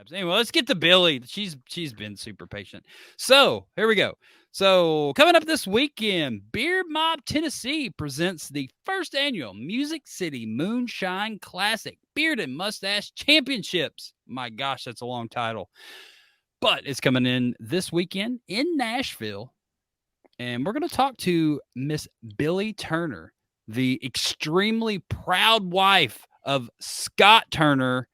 abs. Anyway, let's get to Billie. She's been super patient. So here we go. So coming up this weekend, Beard Mob Tennessee presents the first annual Music City Moonshine Classic Beard and Mustache Championships. My gosh, that's a long title. But it's coming in this weekend in Nashville. And we're going to talk to Miss Billie Turner, the extremely proud wife of Scott Turner.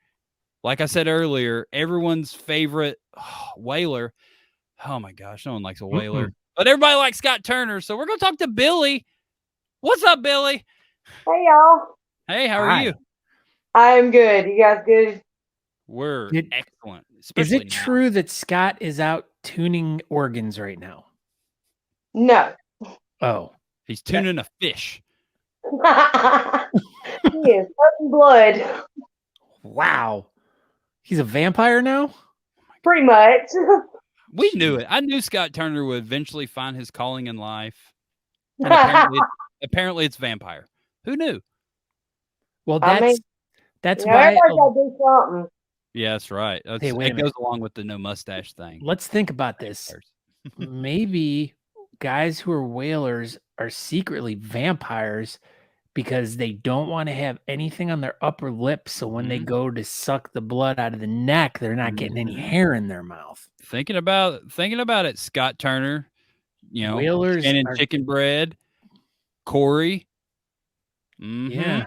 Like I said earlier, everyone's favorite whaler. Oh my gosh, no one likes a whaler. But everybody likes Scott Turner. So we're going to talk to Billie. What's up, Billie? Hey, y'all. Hey, how are you? I'm good. You guys good? We're excellent. Is it true that Scott is out tuning organs right now? No. Oh. He's tuning a fish. He is sucking blood. Wow. He's a vampire now? Pretty much. We knew it. I knew Scott Turner would eventually find his calling in life. And apparently it's vampire. Who knew? Well, that's why everybody gotta do something. Yeah, that's right. It goes along with the no mustache thing. Let's think about this. Maybe guys who are whalers are secretly vampires because they don't want to have anything on their upper lip. So when they go to suck the blood out of the neck, they're not getting any hair in their mouth. Thinking about it, Scott Turner, whalers and chicken bread, Corey. Yeah.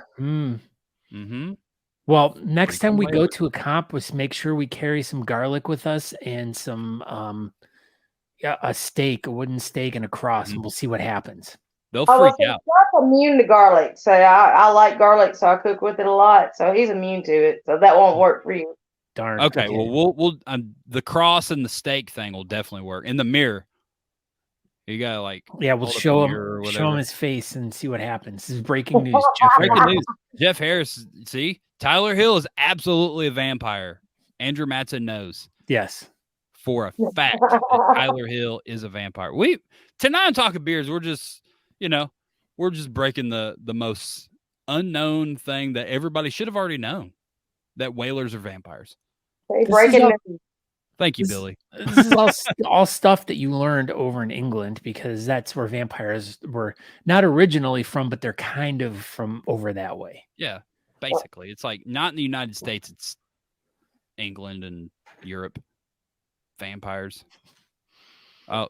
Well, next time we go to a comp, make sure we carry some garlic with us and some a wooden stake and a cross, and we'll see what happens. They'll freak out. Scott's immune to garlic, so I like garlic, so I cook with it a lot. So he's immune to it, so that won't work for you. Darn. Okay, well, we'll the cross and the steak thing will definitely work. In the mirror, you gotta we'll show him his face and see what happens. This is breaking news. Breaking news. Jeff Harris. See, Tyler Hill is absolutely a vampire. Andrew Matson knows. Yes. For a fact that Tyler Hill is a vampire. Tonight on Talking Beers, we're just breaking the most unknown thing that everybody should have already known, that whalers are vampires. Thank you, Billie. This is all stuff that you learned over in England, because that's where vampires were not originally from, but they're kind of from over that way. Yeah, basically. It's like not in the United States, it's England and Europe. Vampires. Oh,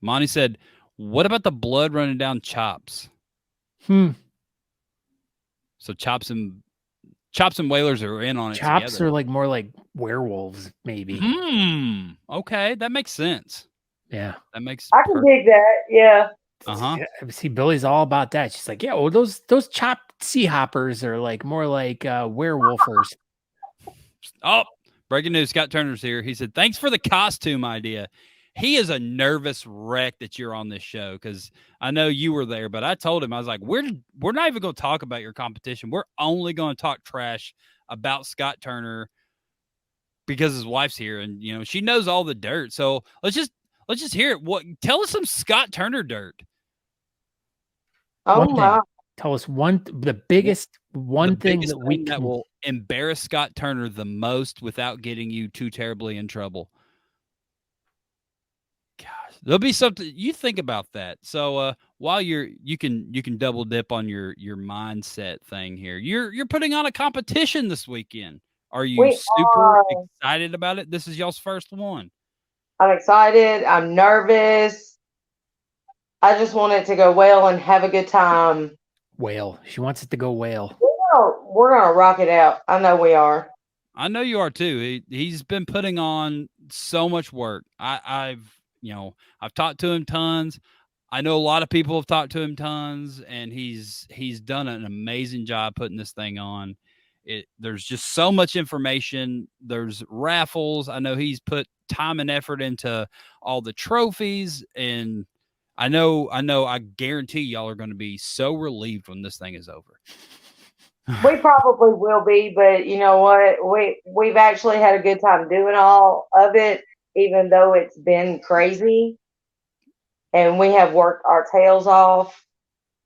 Monty said, what about the blood running down Chops? So Chops and whalers are in on it. Chops are more like werewolves, maybe. Okay, that makes sense. Yeah, I can dig that. Yeah. See, Billie's all about that. She's like, yeah, well, those chopped sea hoppers are more like werewolfers. Oh, breaking news, Scott Turner's here. He said, thanks for the costume idea. He is a nervous wreck that you're on this show, because I know you were there, but I told him, I was like, we're not even going to talk about your competition. We're only going to talk trash about Scott Turner because his wife's here, and she knows all the dirt. So let's just hear it. Tell us some Scott Turner dirt. Oh my! Tell us the biggest thing that will embarrass Scott Turner the most without getting you too terribly in trouble. Gosh, there'll be something. You think about that. So while you can double dip on your mindset thing here. You're putting on a competition this weekend. Are you super excited about it? This is y'all's first one. I'm excited. I'm nervous. I just want it to go well and have a good time. Whale. She wants it to go whale. We're gonna rock it out. I know we are. I know you are too. He's been putting on so much work. I've talked to him tons. I know a lot of people have talked to him tons, and he's done an amazing job putting this thing on. There's just so much information. There's raffles. I know he's put time and effort into all the trophies, and I guarantee y'all are going to be so relieved when this thing is over. We probably will be, but you know what? We've actually had a good time doing all of it, even though it's been crazy. And we have worked our tails off.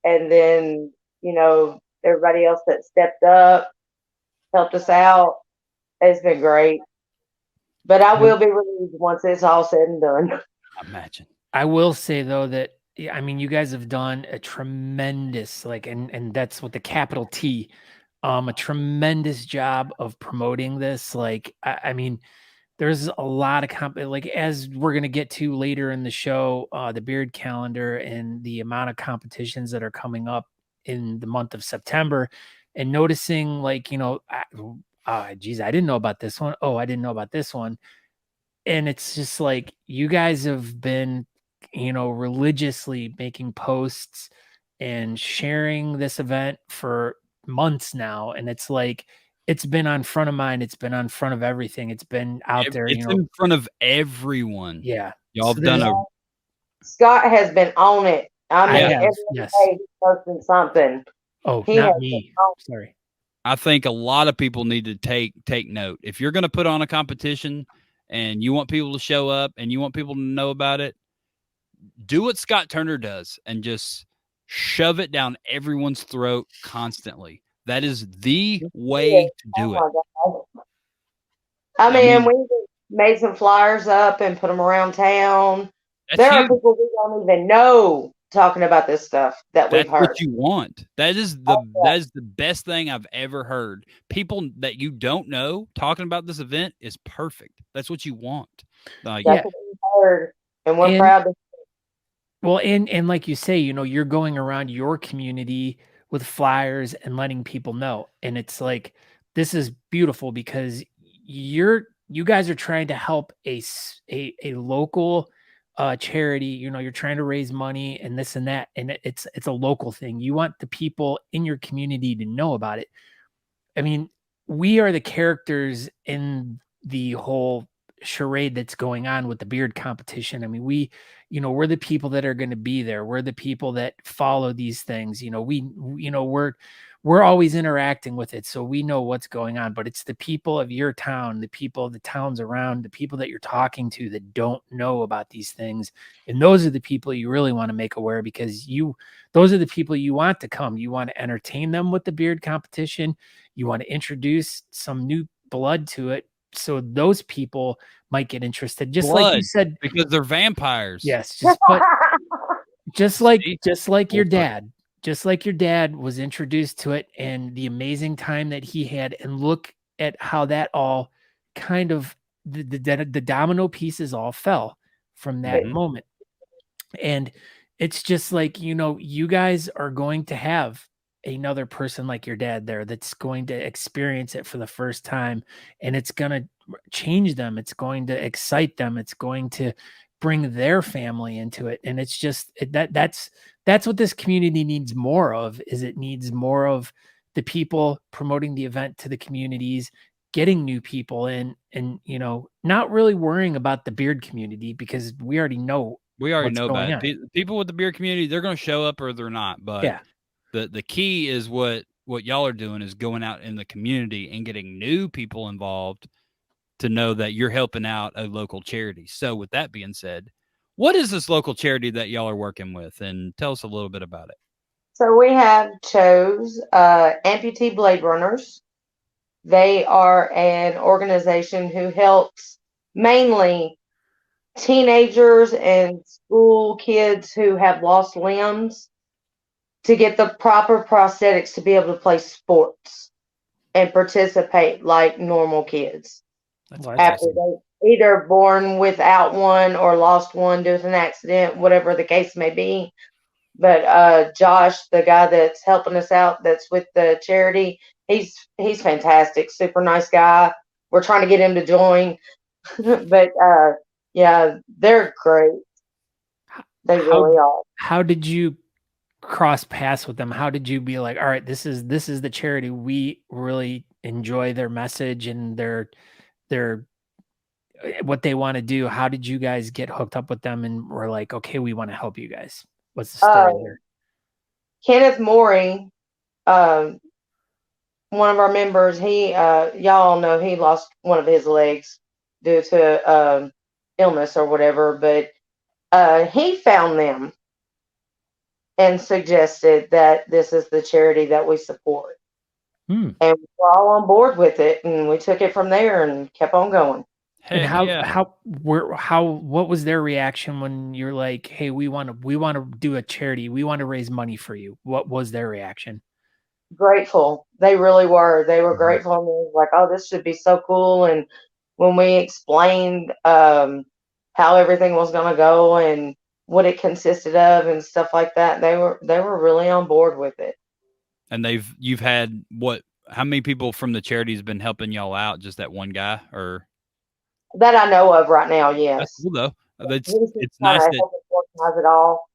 And then, everybody else that stepped up, helped us out. It's been great. But I will be relieved once it's all said and done. Imagine. I will say though that I mean you guys have done a tremendous and that's with the capital T, a tremendous job of promoting this. Like I mean, there's a lot of like as we're gonna get to later in the show, the beard calendar and the amount of competitions that are coming up in the month of September, and noticing like geez, I didn't know about this one. Oh, I didn't know about this one. And it's just like you guys have been, religiously making posts and sharing this event for months now. And it's like it's been on front of mine, it's been on front of everything. It's been out there, It's in front of everyone. Yeah. Y'all So have done a Scott has been on it. I mean, have, every yes. day he's posting something. Oh, He not has me. Sorry. I think a lot of people need to take note. If you're going to put on a competition and you want people to show up and you want people to know about it, do what Scott Turner does and just shove it down everyone's throat constantly. That is the way to do it. I mean, we made some flyers up and put them around town. There are people we don't even know talking about this stuff that we've heard. That's what you want. That is the best thing I've ever heard. People that you don't know talking about this event is perfect. That's what you want. That's what we heard, and we're proud to. Well, and like you say, you're going around your community with flyers and letting people know. And it's like, this is beautiful because you guys are trying to help a local charity. You're trying to raise money and this and that. And it's a local thing. You want the people in your community to know about it. I mean, we are the characters in the whole charade that's going on with the beard competition. I mean, we're the people that are going to be there. We're the people that follow these things. We're always interacting with it, so we know what's going on. But it's the people of your town, the people of the towns around, the people that you're talking to that don't know about these things, and those are the people you really want to make aware, because those are the people you want to come. You want to entertain them with the beard competition. You want to introduce some new blood to it, so those people might get interested. Just like you said, because they're vampires. Yes, just like your dad. Just like your dad was introduced to it and the amazing time that he had, and look at how that all kind of the domino pieces all fell from that moment. And it's just like, you guys are going to have another person like your dad there that's going to experience it for the first time, and it's going to change them. It's going to excite them. It's going to bring their family into it. And it's just that's what this community needs more of. Is it needs more of the people promoting the event to the communities, getting new people in, and not really worrying about the beard community, because we already know about it. People with the beard community, they're going to show up or they're not. But the key is what y'all are doing is going out in the community and getting new people involved to know that you're helping out a local charity. So with that being said, what is this local charity that y'all are working with? And tell us a little bit about it. So we have chose Amputee Blade Runners. They are an organization who helps mainly teenagers and school kids who have lost limbs to get the proper prosthetics to be able to play sports and participate like normal kids. After they either born without one or lost one due to an accident, whatever the case may be. But Josh, the guy that's helping us out, that's with the charity, he's fantastic, super nice guy. We're trying to get him to join, but yeah, they're great. They really are. How did you cross paths with them? How did you be like, all right, this is the charity, we really enjoy their message and their what they want to do? How did you guys get hooked up with them and were like, okay, we want to help you guys? What's the story there? Kenneth Morey, one of our members, he y'all know he lost one of his legs due to illness or whatever, but he found them and suggested that this is the charity that we support. And we're all on board with it, and we took it from there and kept on going. And Heck what was their reaction when you're like, hey, we want to do a charity, we want to raise money for you? What was their reaction? Grateful. They really were. They were Mhm. grateful, and they were like, "Oh, this should be so cool." And when we explained how everything was going to go and what it consisted of and stuff like that, they were really on board with it. And you've had what? How many people from the charity has been helping y'all out? Just that one guy, or That I know of right now, that's yes. cool though. He's It's kind nice of that helping organize it all.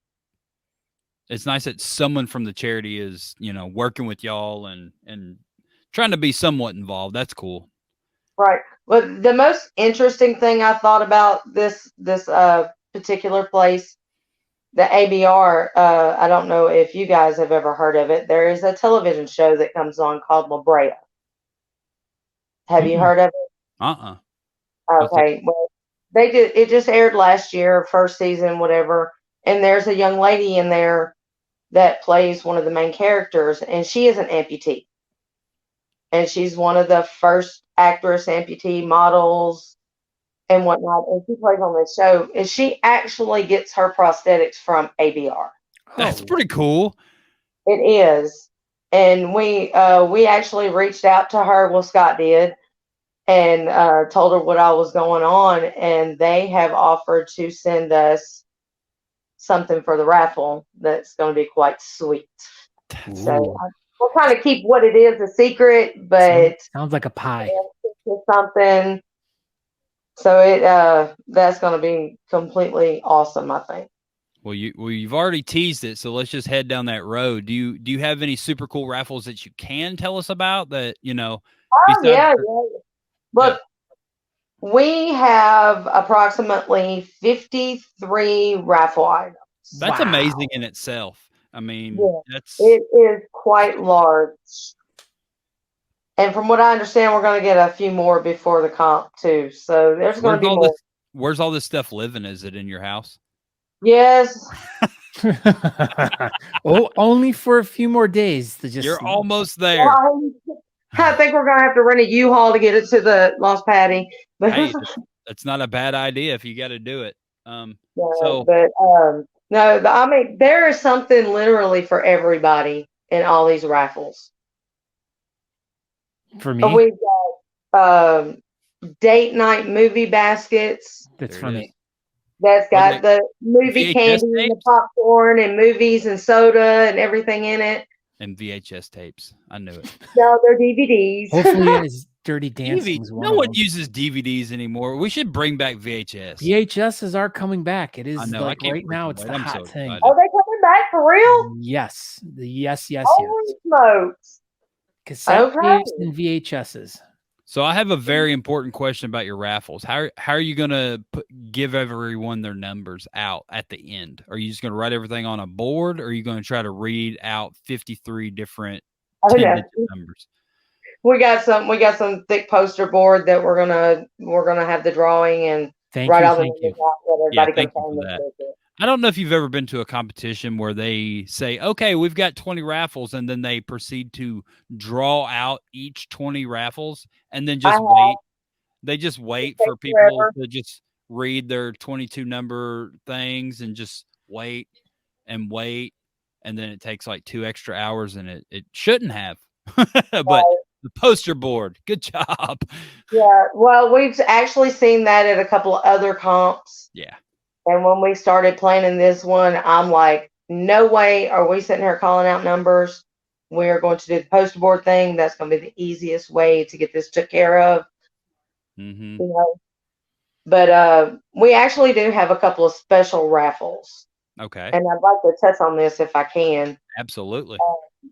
it's nice that someone from the charity is, working with y'all and trying to be somewhat involved. That's cool. Right. But the most interesting thing I thought about this particular place, the ABR, I don't know if you guys have ever heard of it. There is a television show that comes on called La Brea. Have you heard of it? Uh-uh. Okay. Well, it just aired last year, first season, whatever. And there's a young lady in there that plays one of the main characters, and she is an amputee. And she's one of the first actress amputee models and whatnot. And she plays on this show, and she actually gets her prosthetics from ABR. That's pretty cool. It is. And we actually reached out to her. Well, Scott did, and told her what all was going on, and they have offered to send us something for the raffle that's going to be quite sweet. So we'll kind of keep what it is a secret, but sounds like a pie. Something. So that's going to be completely awesome, I think. Well, you've already teased it, so let's just head down that road. Do you have any super cool raffles that you can tell us about that, Oh, yeah. Look, we have approximately 53 raffle items. That's amazing in itself. I mean, it is quite large. And from what I understand, we're going to get a few more before the comp too. So there's going to be more. Where's all this stuff living? Is it in your house? Yes. Only for a few more days. You're almost there. I think we're going to have to rent a U-Haul to get it to the Lost Patty. Hey, that's not a bad idea if you got to do it. No, I mean, there is something literally for everybody in all these raffles. For me, we've got date night movie baskets. That's for me. That's got the movie candy and the popcorn and movies and soda and everything in it. And VHS tapes. I knew it. No, they're DVDs. Hopefully it's Dirty Dancing. No one uses DVDs anymore. We should bring back VHS. VHSs are coming back. It is right now. It's the hot thing. Are they coming back for real? Yes. Yes. Holy smokes. Cassette tapes and VHSs. So I have a very important question about your raffles. How are you going to give everyone their numbers out at the end? Are you just going to write everything on a board, or are you going to try to read out 53 different 10-digit numbers? We got some thick poster board that we're gonna have the drawing and write all the numbers out that everybody can find. I don't know if you've ever been to a competition where they say, okay, we've got 20 raffles, and then they proceed to draw out each 20 raffles and then just wait. They just wait for people to just read their 22 number things and just wait. And then it takes like 2 extra hours, and it shouldn't have. But the poster board, good job. Yeah, well, we've actually seen that at a couple of other comps. Yeah. And when we started planning this one, I'm like, no way are we sitting here calling out numbers. We are going to do the poster board thing. That's going to be the easiest way to get this took care of. Mm-hmm. But we actually do have a couple of special raffles. Okay. And I'd like to touch on this if I can. Absolutely.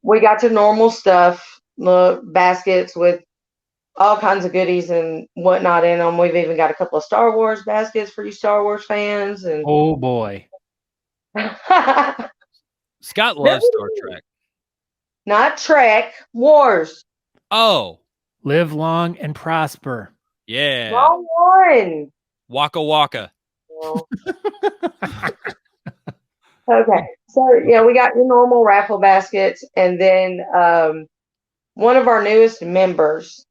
We got your normal stuff, baskets with all kinds of goodies and whatnot in them. We've even got a couple of Star Wars baskets for you Star Wars fans. And oh boy, Scott loves Star Trek. Not Trek, Wars. Oh, live long and prosper. Yeah. Wrong one. Waka waka. Well. Okay, so yeah, we got your normal raffle baskets, and then one of our newest members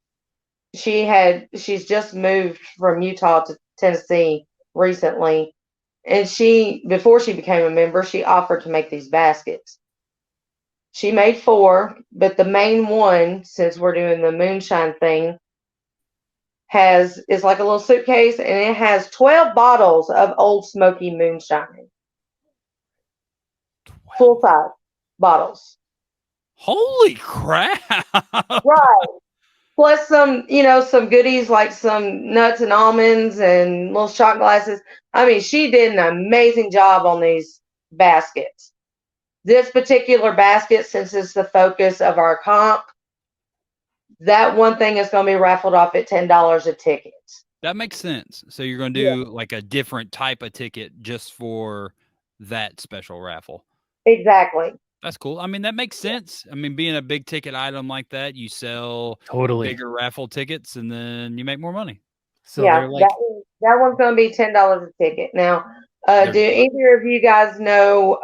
she's just moved from Utah to Tennessee recently, and before she became a member, she offered to make these baskets. She made 4, but the main one, since we're doing the moonshine thing, is like a little suitcase, and it has 12 bottles of Old Smoky moonshine, full size bottles. Holy crap! Right. Plus some, some goodies like some nuts and almonds and little shot glasses. I mean, she did an amazing job on these baskets. This particular basket, since it's the focus of our comp, that one thing is going to be raffled off at $10 a ticket. That makes sense. So you're going to do like a different type of ticket just for that special raffle. Exactly. That's cool. I mean, that makes sense. I mean, being a big ticket item like that, you sell bigger raffle tickets and then you make more money. So yeah, that one's going to be $10 a ticket. Now, do either of you guys know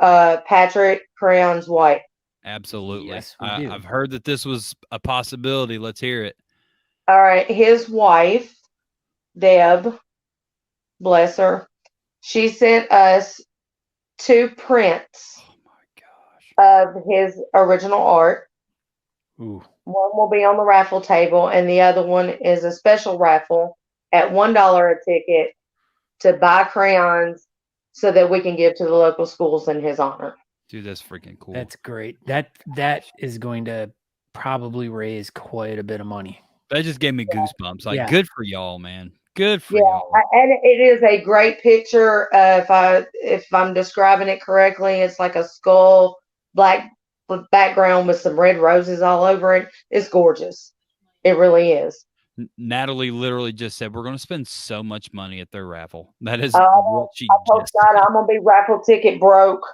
Patrick Crayons White? Absolutely. Yes, we do. I've heard that this was a possibility. Let's hear it. All right. His wife, Deb, bless her, she sent us 2 prints of his original art. Ooh. One will be on the raffle table, and the other one is a special raffle at $1 a ticket to buy crayons so that we can give to the local schools in his honor. Dude, that's freaking cool. That's great. That is going to probably raise quite a bit of money. That just gave me goosebumps. Like, good for y'all, man. Good for y'all. And it is a great picture. If I'm describing it correctly, it's like a skull, black background with some red roses all over it. It's gorgeous. It really is. Natalie literally just said, we're going to spend so much money at their raffle. That is what she just said. I'm going to be raffle ticket broke.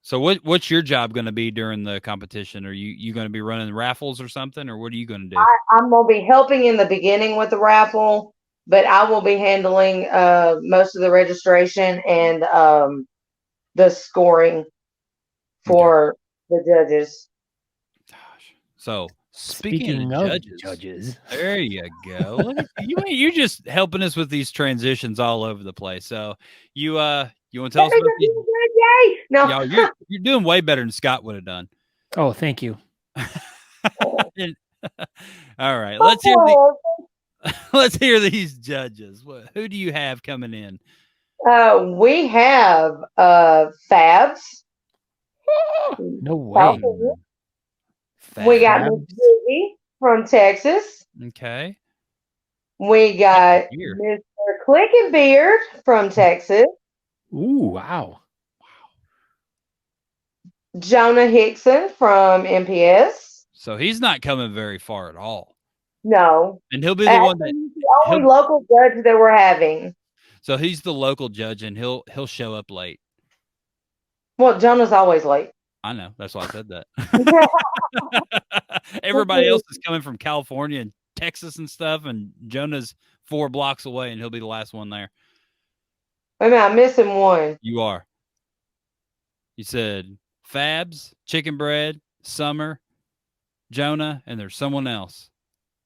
So what's your job going to be during the competition? Are you going to be running raffles or something, or what are you going to do? I'm going to be helping in the beginning with the raffle, but I will be handling most of the registration and the scoring for the judges. Gosh. So speaking of judges, there you go. Look at you just helping us with these transitions all over the place. So you want to tell us about these? No, you're doing way better than Scott would have done. Oh, thank you. All right, let's hear these judges. Who do you have coming in? We have Fabs. No way. We got Miss Judy from Texas. Okay. We got Mr. Click and Beard from Texas. Ooh, wow. Jonah Hickson from MPS. So he's not coming very far at all. No. And he'll be the one that the only local judge that we're having. So he's the local judge and he'll show up late. Well, Jonah's always late. I know. That's why I said that. Everybody else is coming from California and Texas and stuff, and Jonah's 4 blocks away and he'll be the last one there. Wait a minute, I'm missing one. You are. You said Fabs, Chicken Bread, Summer, Jonah, and there's someone else.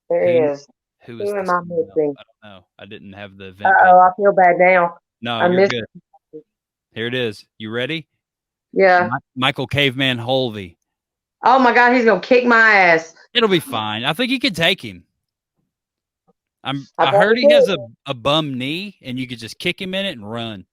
There is. Who am I missing? I don't know. I didn't have the event. I feel bad now. No, you're good. Here it is. You ready? Yeah. Michael Caveman Holvey. Oh my God, he's gonna kick my ass. It'll be fine. I think you could take him. I heard he has a bum knee, and you could just kick him in it and run.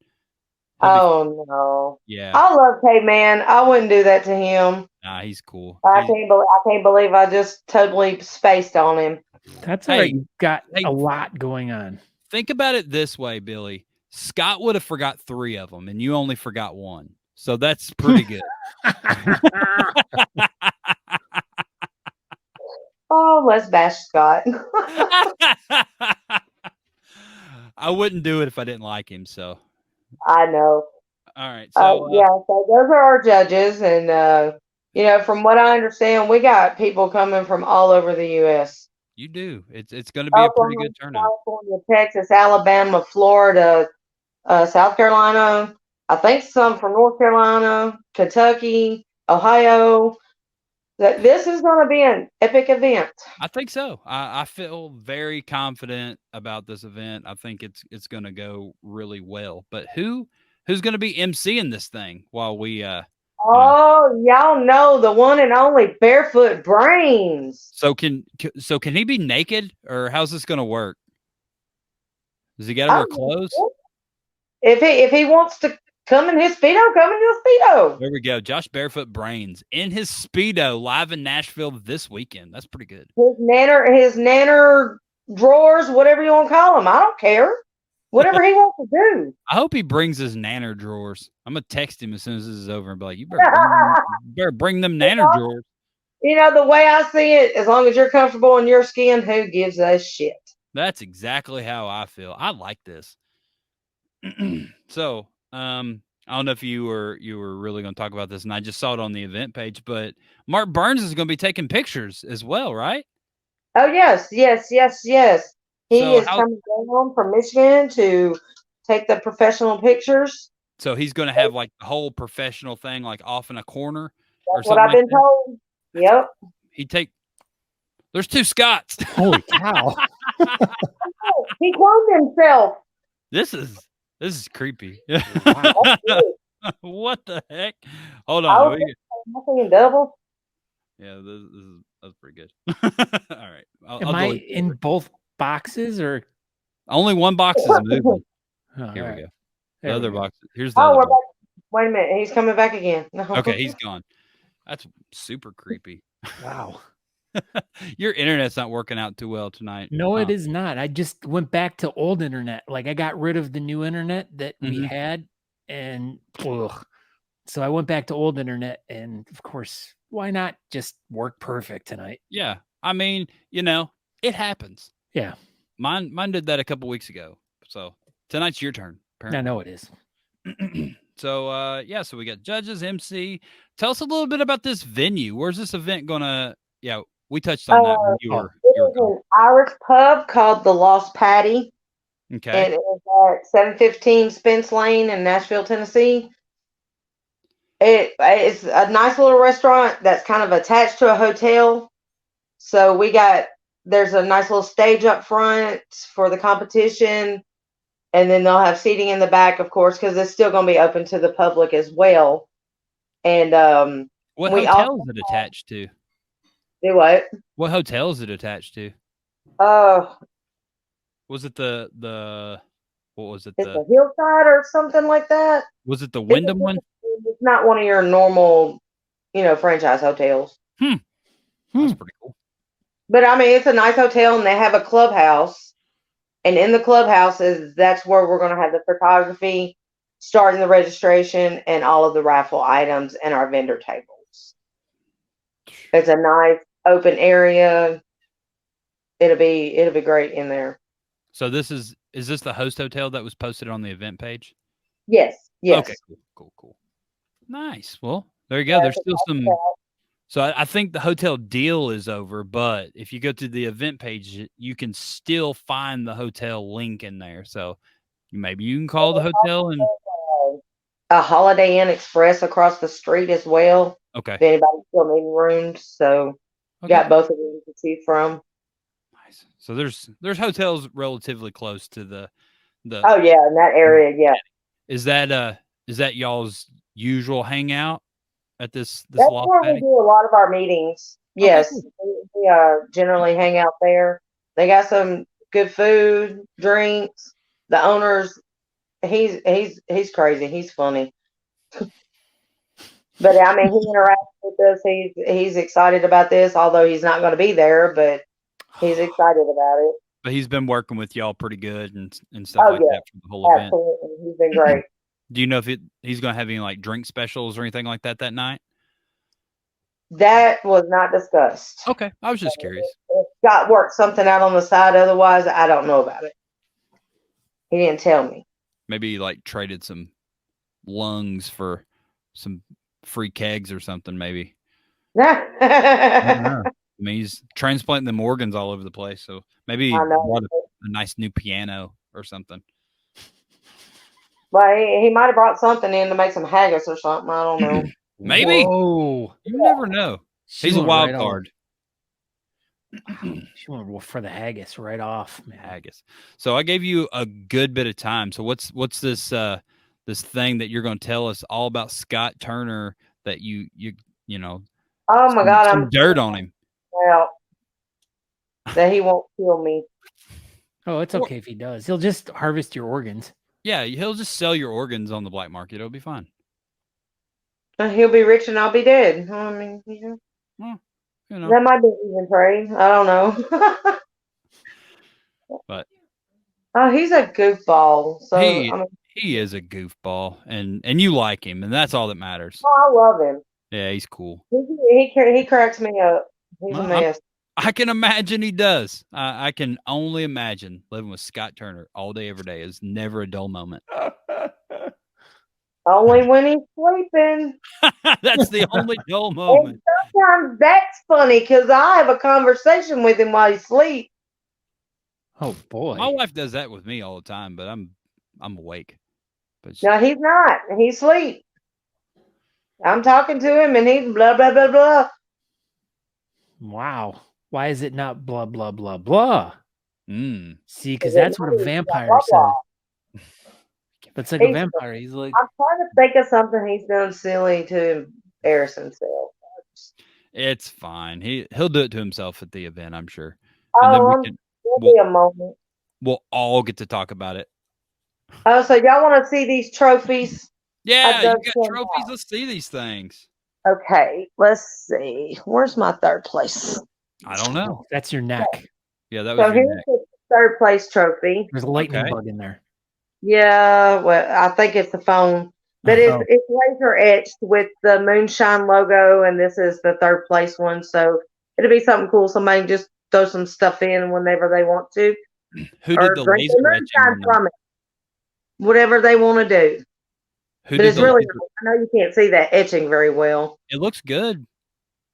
Oh no! Yeah, I love Caveman. I wouldn't do that to him. Nah, he's cool. I can't believe I just totally spaced on him. That's right. You've got a lot going on. Think about it this way, Billy. Scott would have forgot 3 of them, and you only forgot 1. So that's pretty good. Oh, let's bash Scott. I wouldn't do it if I didn't like him. So I know. All right. So so those are our judges, and from what I understand, we got people coming from all over the U.S. You do. It's going to be a pretty good turnout. California, Texas, Alabama, Florida, South Carolina. I think some from North Carolina, Kentucky, Ohio. that this is going to be an epic event. I think so. I feel very confident about this event. I think it's going to go really well. But who's going to be emceeing this thing while we Oh, y'all know the one and only Barefoot Brains. So can he be naked, or how's this going to work? Does he got to wear clothes? If he wants to come in his Speedo, come in his Speedo. There we go. Josh Barefoot Brains in his Speedo live in Nashville this weekend. That's pretty good. His nanner drawers, whatever you want to call them. I don't care. Whatever he wants to do. I hope he brings his nanner drawers. I'm going to text him as soon as this is over and be like, you better bring them nanner drawers. You know, the way I see it, as long as you're comfortable in your skin, who gives a shit? That's exactly how I feel. I like this. So, I don't know if you were really going to talk about this, and I just saw it on the event page, but Mark Burns is going to be taking pictures as well, right? Oh, yes. He is coming down from Michigan to take the professional pictures. So he's going to have like the whole professional thing like off in a corner. That's what I've been told. Yep. There's two Scotts. Holy cow. He cloned himself. This is creepy. Wow. What the heck? Hold on. Nothing in double. Yeah, that's pretty good. All right. Am I in both boxes or only one box is moving? Here we go. The other box. Here's the other box. Wait a minute. He's coming back again. No. Okay, he's gone. That's super creepy. Wow. Your internet's not working out too well tonight. No, it is not. I just went back to old internet. Like I got rid of the new internet that we had, and so I went back to old internet, and of course, why not just work perfect tonight? Yeah, I mean, it happens. Yeah, mine did that a couple weeks ago. So tonight's your turn. Apparently. I know it is. So so we got judges, MC. Tell us a little bit about this venue. Where's this event gonna? Yeah, we touched on that. It is an Irish pub called the Lost Patty. Okay. And it is at 715 Spence Lane in Nashville, Tennessee. It's a nice little restaurant that's kind of attached to a hotel. So there's a nice little stage up front for the competition. And then they'll have seating in the back, of course, because it's still going to be open to the public as well. And what hotel is it attached to? Do what? What hotel is it attached to? Was it the what was it? It's the Hillside or something like that. Was it the Wyndham one? It's not one of your normal, franchise hotels. That's pretty cool. But I mean, it's a nice hotel, and they have a clubhouse. And in the clubhouse that's where we're going to have the photography, starting the registration, and all of the raffle items and our vendor tables. It's a nice open area. It'll be great in there. So is this the host hotel that was posted on the event page? Yes. Okay, cool. Nice. Well, there you go. There's still some. So I think the hotel deal is over, but if you go to the event page, you can still find the hotel link in there. So maybe you can call the hotel and a Holiday Inn Express across the street as well. Okay. If anybody's still needing rooms, so got both of them to choose from. Nice. So there's hotels relatively close to the. Oh yeah, in that area, yeah. Is that y'all's usual hangout at this That's Lost where Patty? we do a lot of our meetings. Yes, we generally hang out there. They got some good food, drinks. The owner's he's crazy. He's funny. But I mean, he interacts with us. He's excited about this, although he's not going to be there. But he's excited about it. But he's been working with y'all pretty good and stuff like that for the whole event. Absolutely, he's been great. Do you know if he's going to have any like drink specials or anything like that night? That was not discussed. Okay, I was just curious. If Scott worked something out on the side, otherwise I don't know about it. He didn't tell me. Maybe he like traded some lungs for some free kegs or something. Maybe. I don't know. I mean, he's transplanting them organs all over the place, so maybe he brought a nice new piano or something. Well, he might have brought something in to make some haggis or something. I don't know. Maybe. Whoa. You never know. She He's a went wild right off. card. She went for the haggis right off, man. Haggis. So I gave you a good bit of time. So what's this this thing that you're going to tell us all about Scott Turner that you know? Oh my God, some I'm dirt on him. out that he won't kill me. Oh, it's okay if he does. He'll just harvest your organs. Yeah, he'll just sell your organs on the black market. It'll be fine. He'll be rich and I'll be dead. I mean, Well, you know. that might be even trade. I don't know. But oh, he's a goofball. So he is a goofball, and you like him, and that's all that matters. I love him. Yeah, he's cool. He cracks me up. He's a mess. I can imagine he does. I can only imagine living with Scott Turner all day, every day is never a dull moment. Only when he's sleeping. That's the only dull moment. And sometimes that's funny because I have a conversation with him while he sleeps. Oh boy. My wife does that with me all the time, but I'm awake. But No, he's not. He's asleep. I'm talking to him and he's blah, blah, blah, blah. Wow. Why is it not blah, blah, blah, blah? See, because that's what a vampire blah, blah, says. That's like a vampire. He's like, I'm trying to think of something he's done silly to embarrass himself. it's fine. He'll do it to himself at the event, I'm sure. And then there'll be a moment. We'll all get to talk about it. Oh, so y'all want to see these trophies? Yeah, you got trophies. Let's see these things. Okay, let's see. Where's my third place? I don't know. That's your neck. Yeah, that was so your here's neck. the third place trophy. There's a lightning bug in there. Yeah, well, I think it's the phone. But it's laser etched with the Moonshine logo, and this is the third place one. So it'll be something cool. Somebody can just throw some stuff in whenever they want to. Who did the laser etching from it? Whatever they want to do. But it's really nice. I know you can't see that etching very well. It looks good.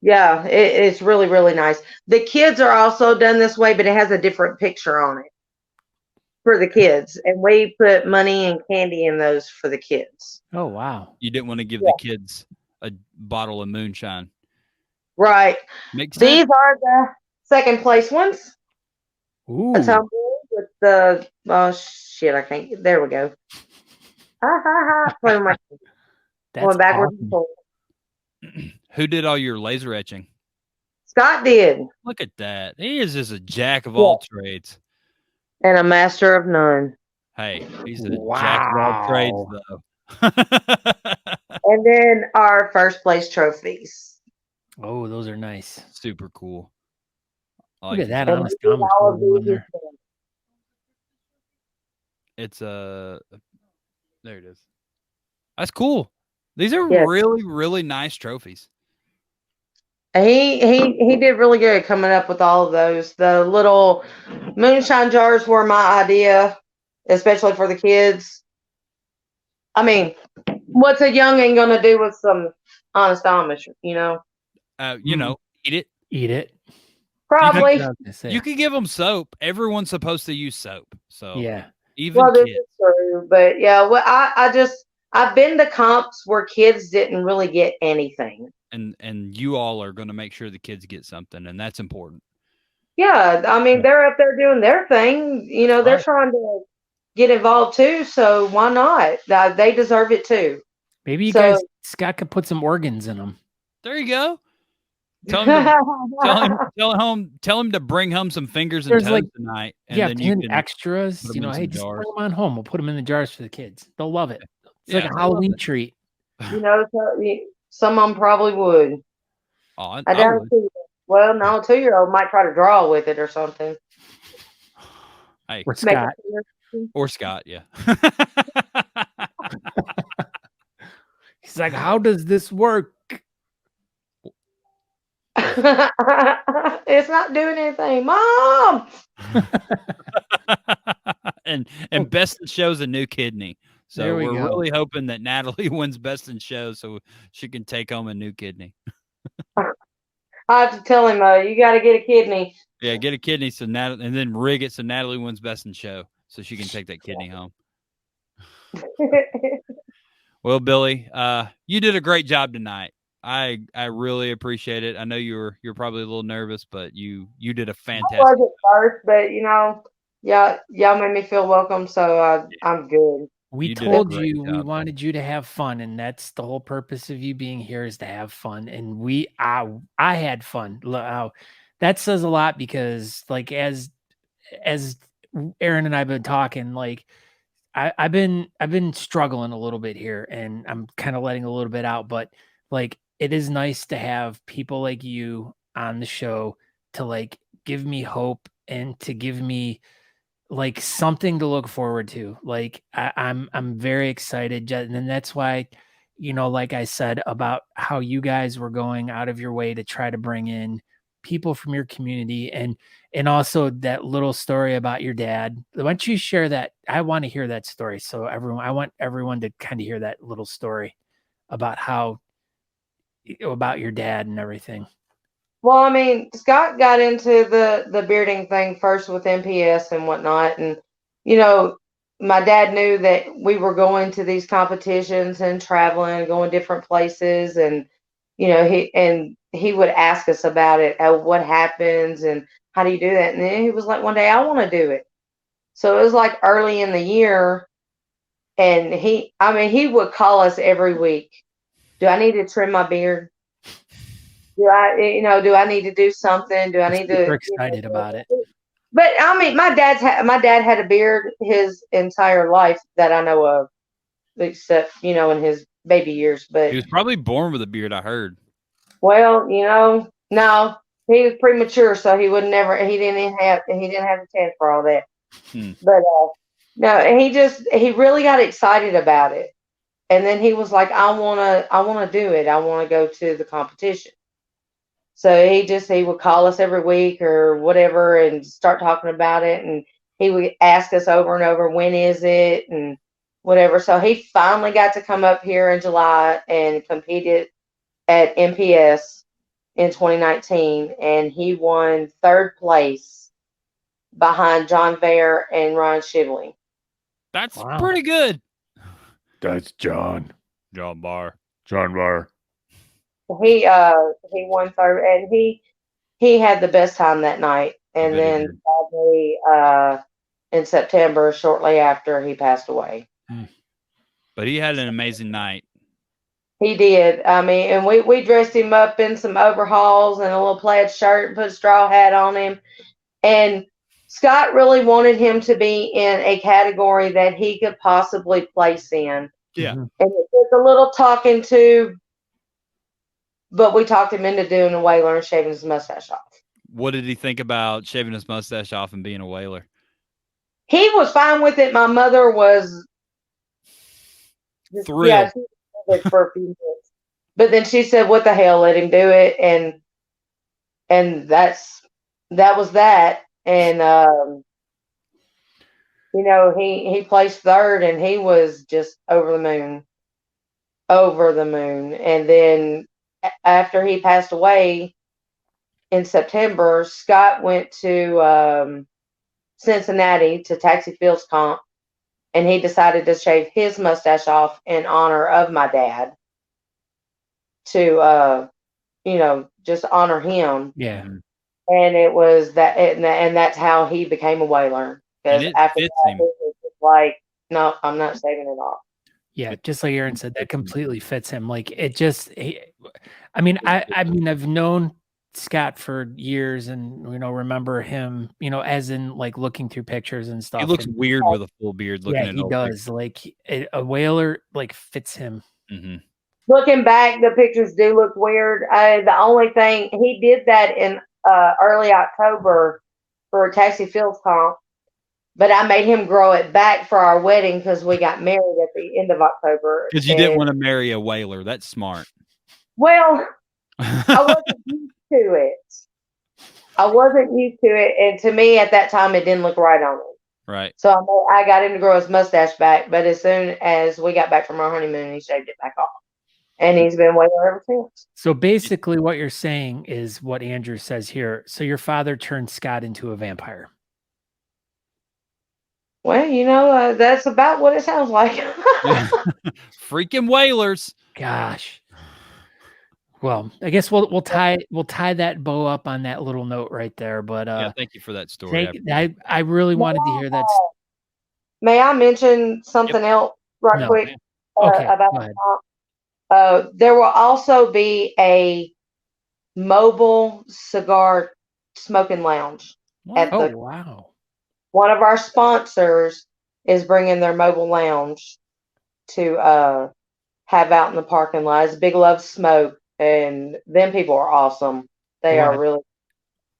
Yeah, it's really, really nice. The kids are also done this way, but it has a different picture on it for the kids. And we put money and candy in those for the kids. Oh, wow. You didn't want to give the kids a bottle of moonshine. Right. Makes sense. These are the second place ones. Ooh. That's how with the, oh, shit, I can't. There we go. That's going backwards and forward. Who did all your laser etching? Scott did. Look at that. He is just a jack of all trades. And a master of none. Hey, he's a jack of all trades, though. And then our first place trophies. Oh, those are nice. Super cool. Look at that. Honest Amish. It's there it is. That's cool. These are really, really nice trophies. He did really good coming up with all of those. The little moonshine jars were my idea, especially for the kids. I mean, what's a youngin' gonna do with some Honest Amish, you know? Eat it. Eat it. Probably. You could give them soap. Everyone's supposed to use soap. So yeah. Even this kids. is true, but yeah, well, I've been to comps where kids didn't really get anything. And you all are going to make sure the kids get something, and that's important. Yeah, I mean, they're up there doing their thing. You know, they're trying to get involved too, so why not? They deserve it too. Maybe Scott could put some organs in them. There you go. Tell him to bring home some fingers and toes tonight. And then you can extras. You know, hey, just bring them on home. We'll put them in the jars for the kids. They'll love it. It's like a Halloween treat. You know, some of them probably would. Oh, I doubt it. Well, no, 2-year-old might try to draw with it or something. Hey, or Scott, yeah. He's like, how does this work? It's not doing anything, Mom. and Best in Show's a new kidney. So we're really hoping that Natalie wins Best in Show so she can take home a new kidney. I have to tell him, you got to get a kidney. Yeah, get a kidney so Natalie, and then rig it so Natalie wins Best in Show so she can take that kidney home. Well, Billie, you did a great job tonight. I really appreciate it. I know you're probably a little nervous, but you did a I fantastic. was at first, but y'all made me feel welcome, so I'm good. We You did a told great you we job. wanted you to have fun, and that's the whole purpose of you being here is to have fun. And I had fun. That says a lot because, like, as Aaron and I've been talking, like, I've been struggling a little bit here, and I'm kind of letting a little bit out. But like, it is nice to have people like you on the show to like give me hope and to give me like something to look forward to. Like I'm very excited, and that's why, like I said about how you guys were going out of your way to try to bring in people from your community, and also that little story about your dad. Why don't you share that? I want to hear that story. So I want everyone to kind of hear that little story about about your dad and everything. Well, I mean, Scott got into the bearding thing first with MPS and whatnot, and my dad knew that we were going to these competitions and traveling, going different places, and he would ask us about it, what happens and how do you do that, and then he was like, one day I want to do it. So it was like early in the year, and he would call us every week. Do I need to trim my beard? Do I need to do something? Do I need to? Super excited about it. But I mean, my dad had a beard his entire life that I know of, except in his baby years. But He was probably born with a beard, I heard. well, no, he was premature, so he would never. He didn't have the chance for all that. But no, he really got excited about it, and then he was like, I wanna do it. I want to go to the competition. So he would call us every week or whatever and start talking about it. And he would ask us over and over, when is it and whatever. So he finally got to come up here in July and competed at MPS in 2019. And he won third place behind John Vare and Ryan Shively. That's pretty good. That's John Barr. He won third, and he had the best time that night. And then sadly, in September, shortly after, he passed away. But he had an amazing night. He did. I mean, and we dressed him up in some overalls and a little plaid shirt and put a straw hat on him. And Scott really wanted him to be in a category that he could possibly place in. Yeah. And it was a little talking to, but we talked him into doing a whaler and shaving his mustache off. What did he think about shaving his mustache off and being a whaler? He was fine with it. My mother was thrilled. Yeah, she did it for a few minutes. But then she said, what the hell, let him do it. And that was that. And, he placed third and he was just over the moon. And then after he passed away in September, Scott went to Cincinnati to Taxi Fields Comp, and he decided to shave his mustache off in honor of my dad to, just honor him. Yeah. And it was that, and that's how he became a whaler. Because after that, it was just like, no, I'm not shaving it off. Yeah, just like Aaron said, that completely fits him. Like it just, I've known Scott for years, and remember him, as in like looking through pictures and stuff. He looks weird with a full beard. Yeah, he does. Like a whaler, like fits him. Mm-hmm. Looking back, the pictures do look weird. The only thing he did that in early October for a Taxi Fields Comp. But I made him grow it back for our wedding because we got married at the end of October. Because you didn't want to marry a whaler. That's smart. Well, I wasn't used to it. And to me, at that time, it didn't look right on him. Right. So I got him to grow his mustache back. But as soon as we got back from our honeymoon, he shaved it back off. And he's been waiting ever since. So basically what you're saying is what Andrew says here. So your father turned Scott into a vampire. Well, that's about what it sounds like. Freaking whalers. Gosh. Well, I guess we'll tie that bow up on that little note right there. But Yeah, thank you for that story. I really wanted to hear that. May I mention something else right No. quick Okay, about go ahead. there will also be a mobile cigar smoking lounge at Oh the. wow! One of our sponsors is bringing their mobile lounge to have out in the parking lot. It's Big Love Smoke, and them people are awesome. They Well, are really.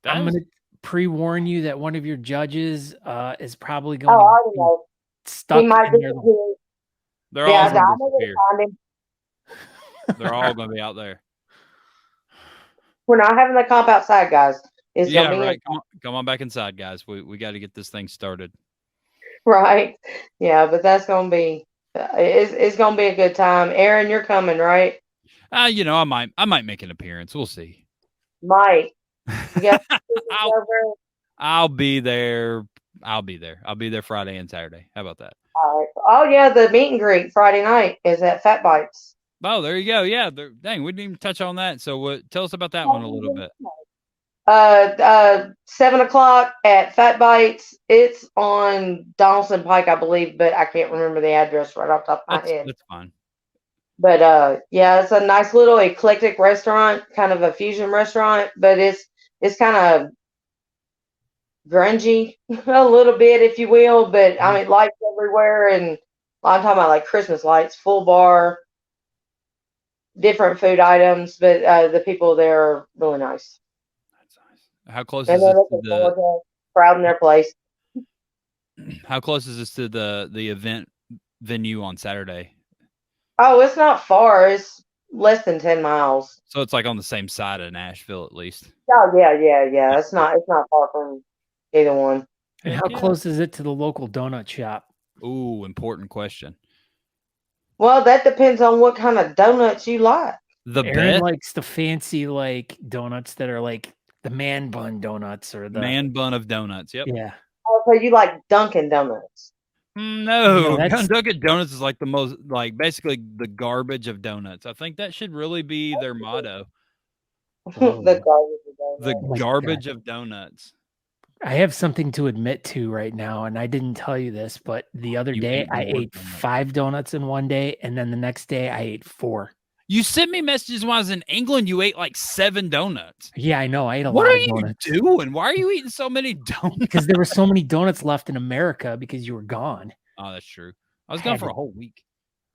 I'm going to pre-warn you that one of your judges is probably Oh, going I to already be know. stuck He might in there. disappear. They're all I going know to where to disappear. find him. They're all going to be out there. We're not having the comp outside, guys. It's Yeah, gonna be right. Come on back inside, guys. We got to get this thing started. right. Yeah, but that's gonna be it's gonna be a good time. Aaron, you're coming, right? You know, I might make an appearance. We'll see. Mike, you got I'll be there. I'll be there. I'll be there Friday and Saturday. How about that? All right. Oh yeah, the meet and greet Friday night is at Fat Bites. Oh, there you go. Yeah, dang, we didn't even touch on that. So, tell us about that one a little bit. 7 o'clock at Fat Bites. It's on Johnston Pike, I believe, but I can't remember the address right off the top of my head. That's fine. But yeah, it's a nice little eclectic restaurant, kind of a fusion restaurant, but it's kind of grungy a little bit, if you will. But I mean, lights everywhere, and I'm talking about like Christmas lights, full bar, different food items. But the people there are really nice. That's nice. How close And is they're this looking forward to crowding their place. How close is this to the event venue on Saturday? Oh, it's not far. It's less than 10 miles. So it's like on the same side of Nashville, at least. Oh yeah. It's not far from either one. And how close is it to the local donut shop? Ooh, important question. Well, that depends on what kind of donuts you like. Aaron likes the fancy like donuts that are like the man bun donuts or the man bun of donuts. Yep. Yeah. Oh, so you like Dunkin' Donuts? No, Dunkin' Donuts is like the most, like basically the garbage of donuts. I think that should really be their motto. The garbage of donuts. I have something to admit to right now, and I didn't tell you this, but the other day I ate 5 donuts in one day, and then the next day I ate 4. You sent me messages when I was in England. You ate like 7 donuts. Yeah, I know. I ate a lot of donuts. What are you doing? Why are you eating so many donuts? Because there were so many donuts left in America because you were gone. Oh, that's true. I was gone for a whole week.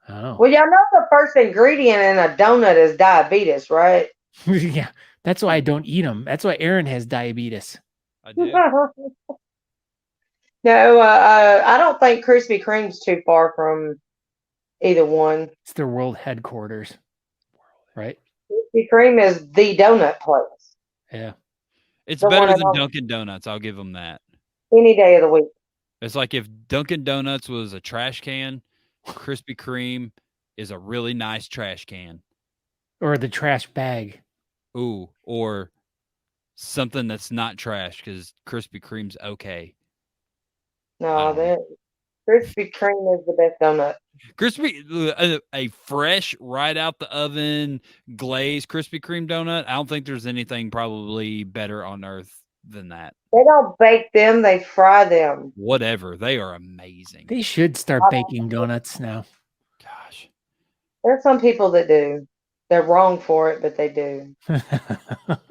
Oh. Well, y'all know the first ingredient in a donut is diabetes, right? Yeah, that's why I don't eat them. That's why Aaron has diabetes. I do. No, I don't think Krispy Kreme's too far from either one. It's their world headquarters, right? Krispy Kreme is the donut place. Yeah. It's better than Dunkin' Donuts. I'll give them that. Any day of the week. It's like if Dunkin' Donuts was a trash can, Krispy Kreme is a really nice trash can. Or the trash bag. Ooh, or something that's not trash because Krispy Kreme's okay. No, Krispy Kreme is the best donut. A fresh, right out the oven, glazed Krispy Kreme donut. I don't think there's anything probably better on earth than that. They don't bake them; they fry them. Whatever, they are amazing. They should start baking donuts now. Gosh, there's some people that do. They're wrong for it, but they do.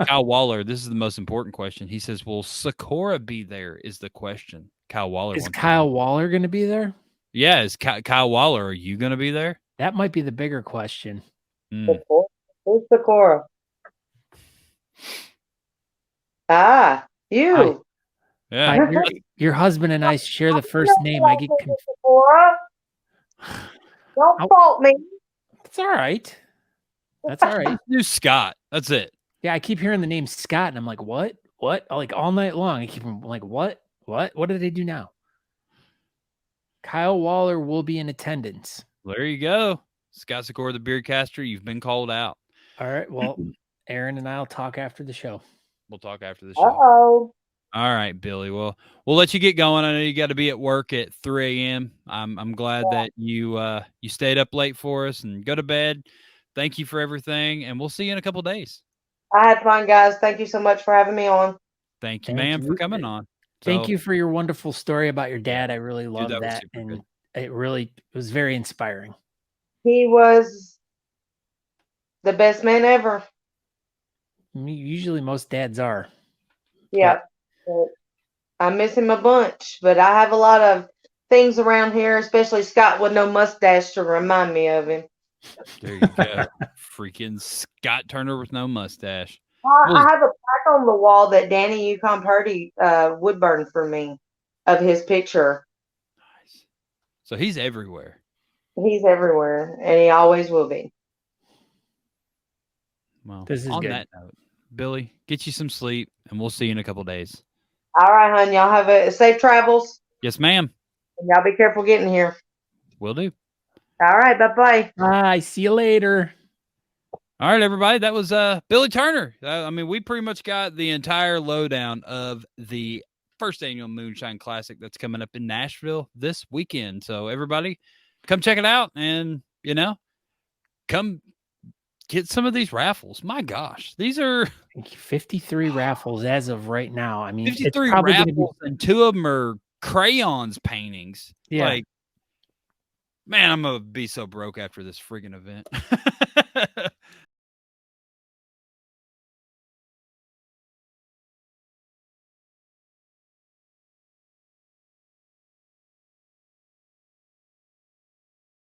Kyle Waller, this is the most important question. He says, "Will Sykora be there?" Is the question. Kyle Waller is Kyle Waller going to be there? Yeah, is Kyle Waller? Are you going to be there? That might be the bigger question. Who's Sykora? Ah, you. Yeah, your husband and I share the first name. I get Sykora. Don't fault me. It's all right. That's all right. New Scott. That's it. Yeah, I keep hearing the name Scott, and I'm like, what? What? Like all night long. I keep like, what? What? What did they do now? Kyle Waller will be in attendance. There you go. Scott Sykora, the Beardcaster. You've been called out. All right. Well, Aaron and I will talk after the show. We'll talk after the show. Uh-oh. All right, Billy. Well, we'll let you get going. I know you got to be at work at 3 a.m. I'm glad that you stayed up late for us and go to bed. thank you for everything, and we'll see you in a couple days. I had fun, guys. Thank you so much for having me on. Thank you, ma'am, for coming on. Thank you for your wonderful story about your dad. I really love that. And it was very inspiring. He was the best man ever. Usually most dads are. Yeah. But I miss him a bunch, but I have a lot of things around here, especially Scott with no mustache to remind me of him. There you go. Freaking Scott Turner with no mustache. I have a plaque on the wall that Danny Yukon Purdy wood burned for me of his picture. Nice. So he's everywhere. He's everywhere, and he always will be. Well, this is on good. that note, Billy, get you some sleep, and we'll see you in a couple days. All right, hon. Y'all have a safe travels. Yes, ma'am. And y'all be careful getting here. Will do. All right. Bye-bye. Bye. See you later. All right, everybody. That was Billie Turner. I mean, we pretty much got the entire lowdown of the first annual Moonshine Classic that's coming up in Nashville this weekend. So everybody, come check it out, and come get some of these raffles. My gosh, these are 53 raffles as of right now. I mean, 53 raffles, and 2 of them are crayons paintings. Yeah. Like, man, I'm gonna be so broke after this friggin' event.